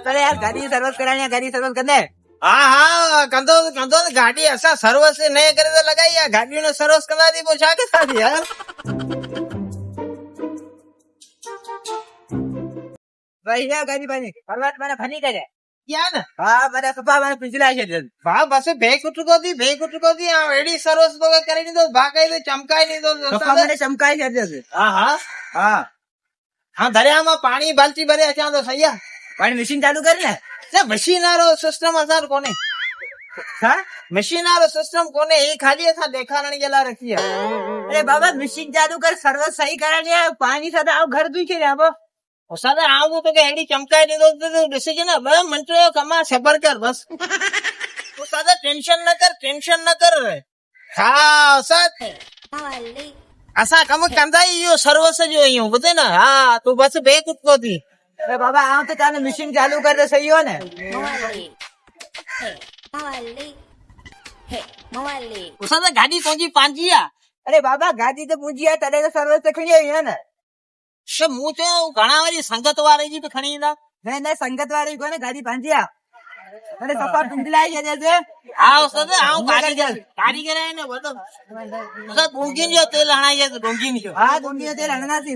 चले यार गाड़ी सर्विस करानी है, गाड़ी सर्विस कर दे। हाँ हाँ कंदो कंदो गाड़ी ऐसा सर्विस नहीं करे तो लगाई यार गाड़ी ने सर्विस करा दी पूछा के साथ यार भैया गाड़ी बनी फरवाट मैंने फनी करे क्या ना हाँ मैंने सपा मैंने पिछला है वाह बस भेक उठ को दी एडी सर्विस तो करे नहीं तो भागाई तो चमकाई नहीं तो सपा मैंने चमकाई कर दे। हाँ हाँ हाँ हाँ दरिया में पानी बाल्टी भरे अचा तो सही है पानी मशीन चालू कर ले मशीन आरो सिस्टम असर कोने हाँ मशीन आरो सिस्टम कोने ये खाली ऐसा देखाने के लिए रखी है अरे बाबा मशीन चालू कर सर्विस सही करानी है पानी सदा आओ घर दुई के यहाँ सादा आऊ तो के एडी चमकाई नहीं तो डिसीजन है बस मंत्र कमा सबर कर बस तो सादा टेंशन न कर हाँ सर असा कम कंदा यो सर्विस जो यूं बुझे ना हाँ तू बस बेक उठको थी अरे बाबा आओ तो चाहे मशीन चालू कर दे सही हो ने सादा गाड़ी पहुंची पांचिया अरे बाबा गाड़ी तो पूछिया तले तो सर्विस तो खड़ी है ना शे मुंह तो घणा वाली संगत वाले जी पे खड़ी ना नहीं संगत वाली को ना गाड़ी पांचिया अरे सपा टुंडलाई है जैसे आओ सदा आओ कारीगर है ने बोलो सदा गुंगिन जो तेल हणाई है गुंगिन जो हाँ गुंगी तेल हणना थी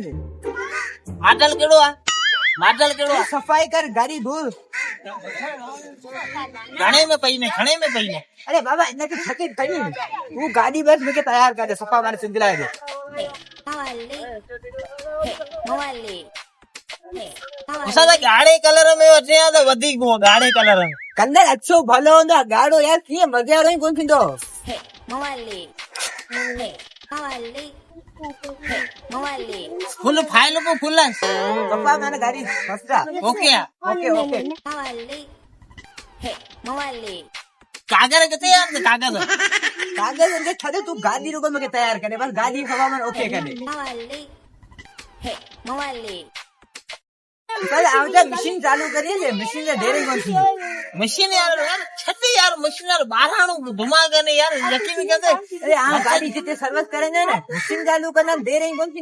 माडल केड़ो सफाई कर गाड़ी धूल घणे में पई ने अरे बाबा इन्हें की थकी खड़ी वो गाड़ी बस मुझे तैयार कर दे सफा मैंने सिंगला दे सदा गाढ़े कलर में अचे तो वधिक वो गाढ़े कलर में कलर अच्छो भलो होंदा गाड़ो यार किए मजा रही कौन थींदो फुल फाइल को फुल सफा मैंने गाड़ी फसरा ओके ओके कागज किथे यार कागज कागज उनके छड़े तू गाड़ी रुको मुझे तैयार करे बस गाड़ी सफा मैंने ओके करे कल आवजा मशीन चालू करिए ले मशीन से ढेरे कौन थी मशीन यार छती यार मशीन यार बारहाणु दिमाग ने यार यकीन करते अरे आ गाड़ी जितने सर्विस करेंगे ना मशीन चालू करना दे रही कौन सी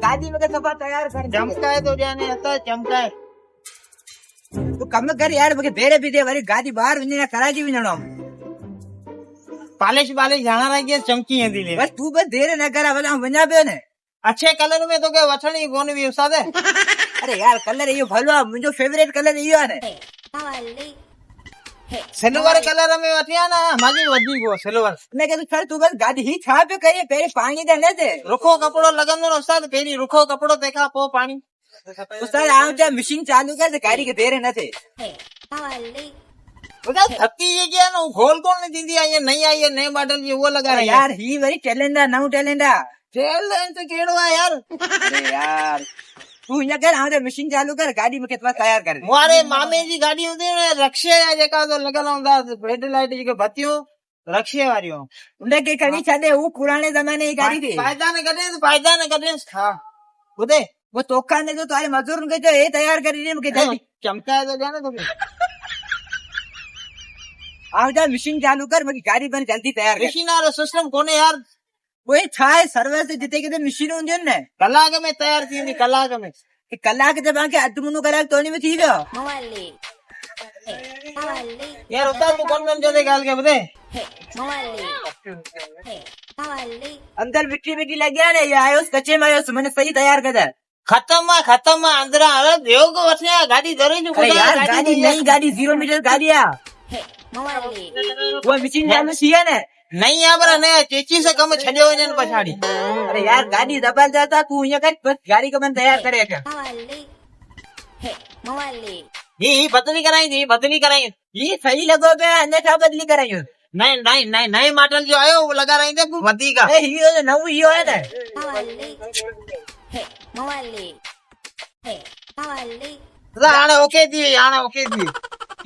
गाड़ी में सफा तैयार कर चमकाए तो जाने आता चमकाए तू कम कर यार मुझे देरे भी दे वाली गाड़ी बाहर विना कराची भी ना पालिश जाना रह गया चमकी है दिले बस तू बस देरे न करा बोला वना पे ने अच्छे कलर में तो क्या वठणी कोन भी उस्ताद अरे यार कलर यो भलो मुझो फेवरेट कलर यो है सिल्वर कलर में वठिया ना मागी वधी गो सिल्वर मैं कहता छड़ तू बस गाड़ी ही छा पे करे पहले पानी दे दे रुखो कपड़ो लगंदो न उस्ताद पेरी रुखो कपड़ो देखा पो पानी उस्ताद आओ जा मशीन चालू कर दे गाड़ी के देरे न थे उस्ताद थकी ये क्या ना खोल कौन नहीं दीदी आई नहीं आई नए मॉडल ये वो लगा रहा यार ही वरी टैलेंट नौ टैलेंट टैलेंट केड़ो है यार अरे यार तू यहाँ कर हाँ मशीन चालू कर गाड़ी में कितना तैयार कर मारे मामे जी गाड़ी होती है रक्षे जेका तो लगल होंदा रेड लाइट जी के बत्तियों रक्षे वारियों उन्हें के खड़ी छड़े वो पुराने जमाने की गाड़ी थी फायदा न कटे हाँ बुदे वो तोखा ने जो तुम्हारे मजदूर के जो ये तैयार कर रही है मुझे चमका है तो जाने तो आओ जा मशीन चालू कर मुझे गाड़ी बन जल्दी तैयार कर मशीन और सिस्टम कोने यार वो छाए सर्वर से जिते के मशीन होंगे ना कलाक में तैयार थी कलाक में कलाक जब आके अधमुनो कलाक तोनी में थी गयो यार उतार तू कौन जो गाल के बदे अंदर मिट्टी लग गया ना ये आयो कच्चे में आयो मैंने सही तैयार कर दे खत्म अंदर अरे देव को वठने गाड़ी जरूरी जो यार गाड़ी नई गाड़ी 0 मीटर गाड़ी है वो मशीन चालू थी है ना नहीं यहाँ पर नया चेची से कम छड़े हुए पछाड़ी अरे यार गाड़ी जबरदस्त तू यहाँ कर बस गाड़ी को मन तैयार करे ये बदली कराई ये सही लगो बे अन्यथा बदली कराई नए मॉडल जो आयो वो लगा रहे थे वधी का ये नव यो है ना आने ओके दी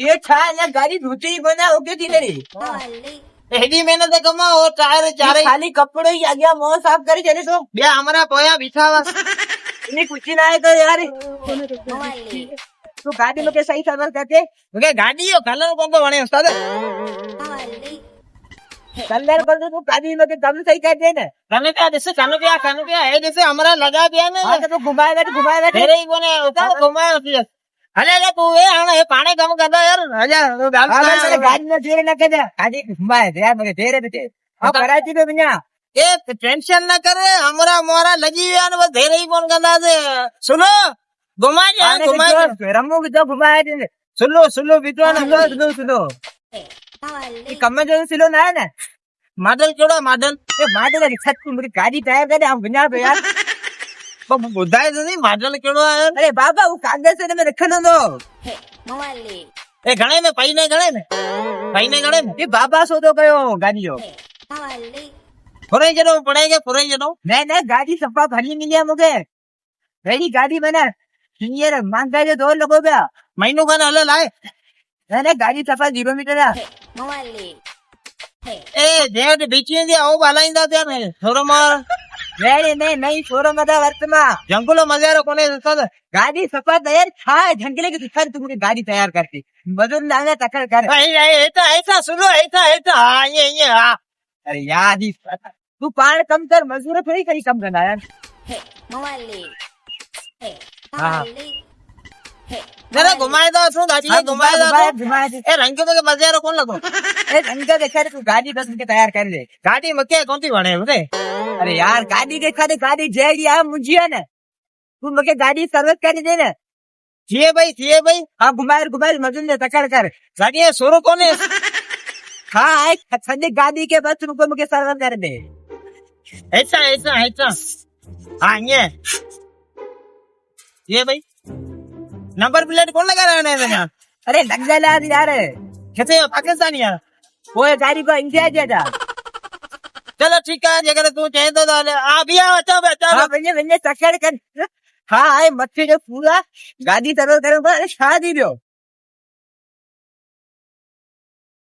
ये छा ना गाड़ी धोती ही बना ओके थी मेरी हेडी मेहनत कमा और टायर चारे खाली कपड़े ही आ गया मोह साफ करे चले तो बे हमारा पोया बिछावा इन्हें कुछ ना है तो यार तो गाड़ी में के सही सर्विस करते ओके गाड़ी यो कलर कौन तो बने उस्ताद कलर कर दो तो गाड़ी में के दम सही कर दे ना कानो क्या है जैसे हमारा लगा दिया ना तो घुमाएगा तेरे ही कोने उस्ताद घुमाया अरे अरे तू ये आना ये पानी कम कर दो यार आजा तू गाल हाँ बस गाड़ी में धीरे न कर गाड़ी घुमाए थे यार मगर धीरे धीरे अब कराची में भैया ए टेंशन ना करे हमरा मोरा लगी यार बस धीरे ही फोन करना से सुनो घुमा जा रमू की तो घुमाए थे सुनो बिटवा ना सुनो ये कम जो सिलो ना है ना मॉडल केड़ा मॉडल ये माडे लगी छत को मेरी गाड़ी टायर करे हम भैया पे यार बुधाए तो नहीं मॉडल केड़ो है अरे बाबा वो कागज से मैं रखनो दो ए घणे में पई ने घणे में ये बाबा सो तो गयो गाड़ी जो फुरे जनो पड़ेगे नहीं गाड़ी सफा भली मिली मुझे रेडी गाड़ी मैंने सीनियर मांगा जो 2 लोगों का महीनों का हले लाए नहीं गाड़ी सफा 0 मीटर है ए जेड बीची दिया ओ बालाइंदा त्या ने थोरो मार नहीं छोरो मत वर्तमा जंगलो मजारो कोने सद गाड़ी सफा तैयार था झंगले के दिखा तुमने गाड़ी तैयार करती मजूर लागे तकड़ कर ऐसा सुनो ऐसा हाँ ये हाँ अरे यार ही तू पान कम कर मजदूर थोड़ी कहीं कम करना यार हाँ जरा घुमाए दो सुन दादी घुमाए घुमाए ए रंग के मजारो कौन लगो ए रंग देखा तू गाड़ी बस उनके तैयार कर ले गाड़ी मके कौन सी बने बते अरे यार गाड़ी देखा दे गाड़ी जेड़ी आ मुझिया ना तू मके गाड़ी सर्विस कर दे ना थिए भाई हाँ घुमाए मजूर ने तकड़ कर गाड़ी सोरो कोने हाँ संजय गाड़ी के बस तुमको मुझे सर्विस कर दे ऐसा हाँ ये भाई नंबर प्लेट कौन लगा रहा है यार अरे लग जा यार कैसे पाकिस्तानी यार वो गाड़ी को इंडिया देता चलो ठीक है अगर तू चाहे तो आ भी आओ अच्छा हाँ भैया तकड़ कर हाँ मच्छी जो पूरा गाड़ी सर्विस करो शादी दो